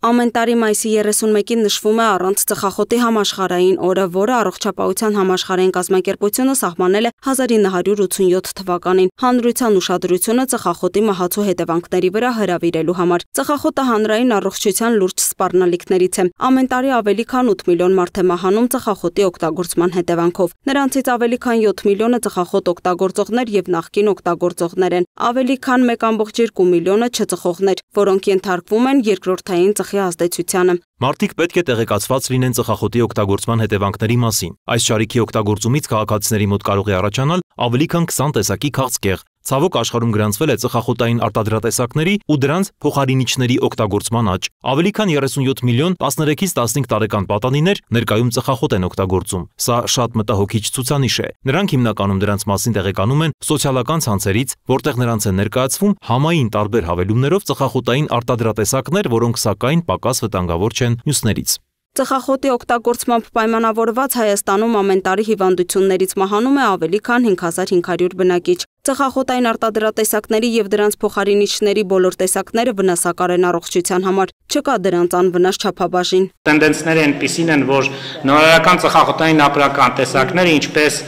Ամեն տարի մայիսի 31-ին նշվում է առանց ծխախոտի համաշխարհային օրը, որը Առողջապահության համաշխարհային կազմակերպությունը սահմանել է 1987 թվականին հանրության ուշադրությունը ծխախոտի մահացու հետևանքների վրա հրավիրելու համար։ Ծխախոտը հանրային առողջության լուրջ սպառնալիքներից է։ Ամեն տարի ավելի քան 8 միլիոն մարդ է մահանում ծխախոտի օգտագործման հետևանքով։ Նրանցից ավելի քան 7 միլիոնը ծխախոտ օգտագործողներ եւ նախկին օգտագործողներ են։ Ավելի քան 1.2 միլիոնը չծխողներ, որոնք ենթարկվում են երկրորդային ծխի ազդեցությանը։ Մարդիկ պետք է տեղեկացված լինեն ծխախոտի օգտագործման հետևանքների մասին։ Այս շարիքի օգտագործումից քաղաքացիների մոտ կարող է առաջանալ ավելի քան 20 տեսակի քաղցկեղ։ Ցավոք աշխարհում գրանցվել է ծխախոտային արտադրատեսակների ու դրանց փոխարինիչների օգտագործման աճ։ Ավելի քան 37 միլիոն 13-ից 15 տարեկան պատանիներ ներկայում ծխախոտ են օգտագործում։ Սա շատ մտահոգիչ ցուցանիշ է։ Նրանք հիմնականում դրանց մասին տեղեկանում են սոցիալական ցանցերից, որտեղ նրանց են ներկայացվում համային տարբեր հավելումներով ծխախոտային արտադրատեսակներ, որոնք սակայն պակաս վտանգավոր չեն մյուսներից։ Ծխախոտի օգտագործմամբ պայմանավորված Հայաստանում ամեն տարի հիվանդություններից մահանում է ավելի քան 5500 բնակիչ։ Ծխախոտային արտադրատեսակների եւ դրանց փոխարինիչների բոլոր տեսակները վնասակար են առողջության համար։ Չկա դրանց անվնաս չափաբաժին։ Տենդենսները այնպիսին են, որ նորարարական ծխախոտային ապրանքան տեսակները, ինչպես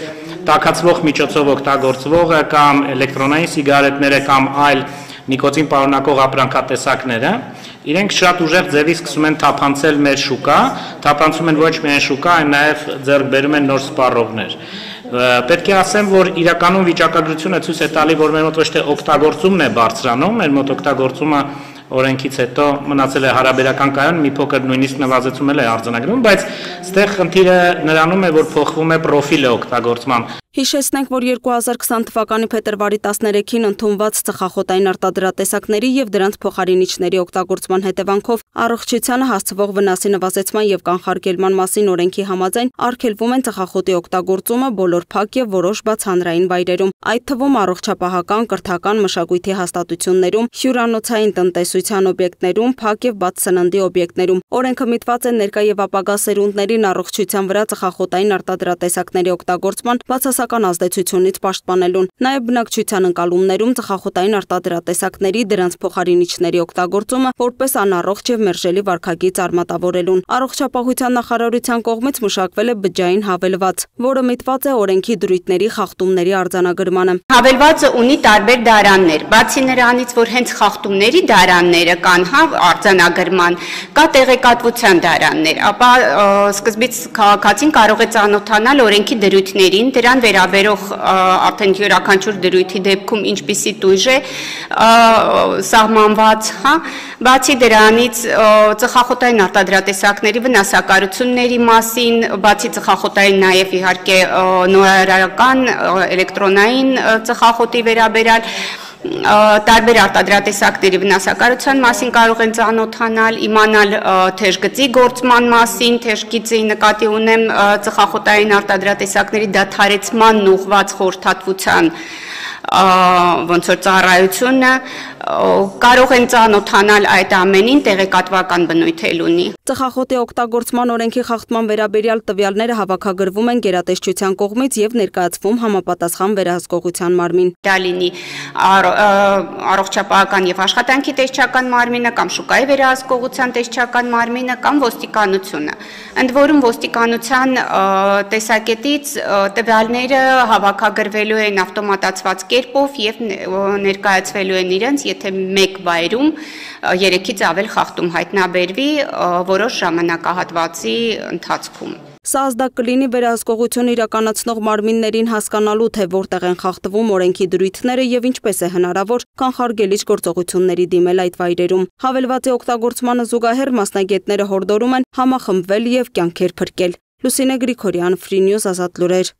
տաքացվող միջոցով օգտագործվողը կամ էլեկտրոնային սիգարետները կամ այլ նիկոտին պարունակող ապրանքատեսակները, իրենք շատ ուժեղ ձևի սկսում են թափանցել մեր շուկա, թափանցում են ոչ միայն շուկա, այլ նաև ձեռք բերում են նոր սպառողներ։ Պետք է ասեմ, որ իրականում վիճակագրությունը ցույց է տալի, որ մեր մոտ ոչ թե օգտագործումն է բարձրանում, մեր մոտ օգտագործումը օրենքից հետո մնացել է հարաբերական կայուն, մի փոքր նույնիսկ նվազեցումել է արձանագրում, բայց այստեղ խնդիրը նրանում է, որ փոխվում է պրոֆիլը օգտագործման։ Հիշեցնենք, որ 2020 թվականի փետրվարի 13-ին ընդունված ծխախոտային արտադրատեսակների եւ դրանց փոխարինիչների օգտագործման հետևանքով առողջությանը հասցվող վնասի նվազեցման եւ կանխարգելման մասին օրենքի համաձայն արգելվում են ծխախոտի օգտագործումը բոլոր փակ եւ որոշ բաց հանրային վայրերում, այդ թվում առողջապահական, կրթական, մշակույթի հաստատություններում, հյուրանոցային տնտեսության օբյեկտներում, փակ եւ բաց սննդի օբյեկտներում։ Օրենքը միտված է ներկա եւ ապագա սերունդներին առողջության վրա ծխախոտային արտադրատեսակների օգտագործման բացասական ազդեցությունից պաշտպանելուն, նաև բնակչության ընկալումներում ծխախոտային արտադրատեսակների դրանց փոխարինիչների օգտագործումը որպես անառողջ եւ մերժելի վարքագիծ արմատավորելուն։ Առողջապահության նախարարության կողմից մշակվել է բջջային հավելված, որը միտված է օրենքի դրույթների խախտումների արձանագրմանը։ Հավելվածը ունի տարբեր դարաններ, բացի նրանից, որ հենց խախտումների դարանները կան արձանագրման, կա տեղեկատվության դարաններ, ապա սկզբից քաղաքացին կարող է ծանոթանալ օրենքի դրույթներին, դրան վերաբերող արդեն յուրաքանչյուր դրույթի դեպքում ինչպիսի տույժ է սահմանված, բացի դրանից ծխախոտային արտադրատեսակների վնասակարությունների մասին, բացի ծխախոտային նաև իհարկե նորարարական էլեկտրոնային ծխախոտի վերաբերյալ տարբեր արտադրատեսակների վնասակարության մասին կարող են ծանոթանալ, իմանալ թեժգծի գործման մասին, թեժգծի նկատի ունեմ ծխախոտային արտադրատեսակների դադարեցման ուղղված խորհրդատվության ոնց որ ծառայությունը, կարող են ծանոթանալ այդ ամենին, տեղեկատվական բնույթ էլ ունի։ Ծխախոտի օգտագործման օրենքի խախտման վերաբերյալ տվյալները հավաքագրվում են գերատեսչության կողմից եւ ներկայացվում համապատասխան վերահսկողության մարմին։ Դա լինի առողջապահական եւ աշխատանքի տեսչական մարմինը կամ շուկայի վերահսկողության տեսչական մարմինը կամ ոստիկանությունը։ Ընդ որում ոստիկանության տեսակետից տվյալները հավաքագրվելու են ավտոմատացված կերպով եւ ներկայացվելու են իրենց, եթե մեկ վայրում 3-ից ավել խախտում հայտնաբերվի որոշ ժամանակահատվածի ընթացքում։ Սա ազդակ կլինի վերահսկողություն իրականացնող մարմիններին հասկանալու, թե որտեղ են խախտվում օրենքի դրույթները եւ ինչպես է հնարավոր կանխարգելիչ գործողությունների դիմել այդ վայրերում։ Հավելվածի օգտագործմանը զուգահեռ մասնագետները հորդորում են համախմբվել եւ կյանքեր փրկել։ Լուսինե Գրիգորյան, Free News, Ազատ լուրեր։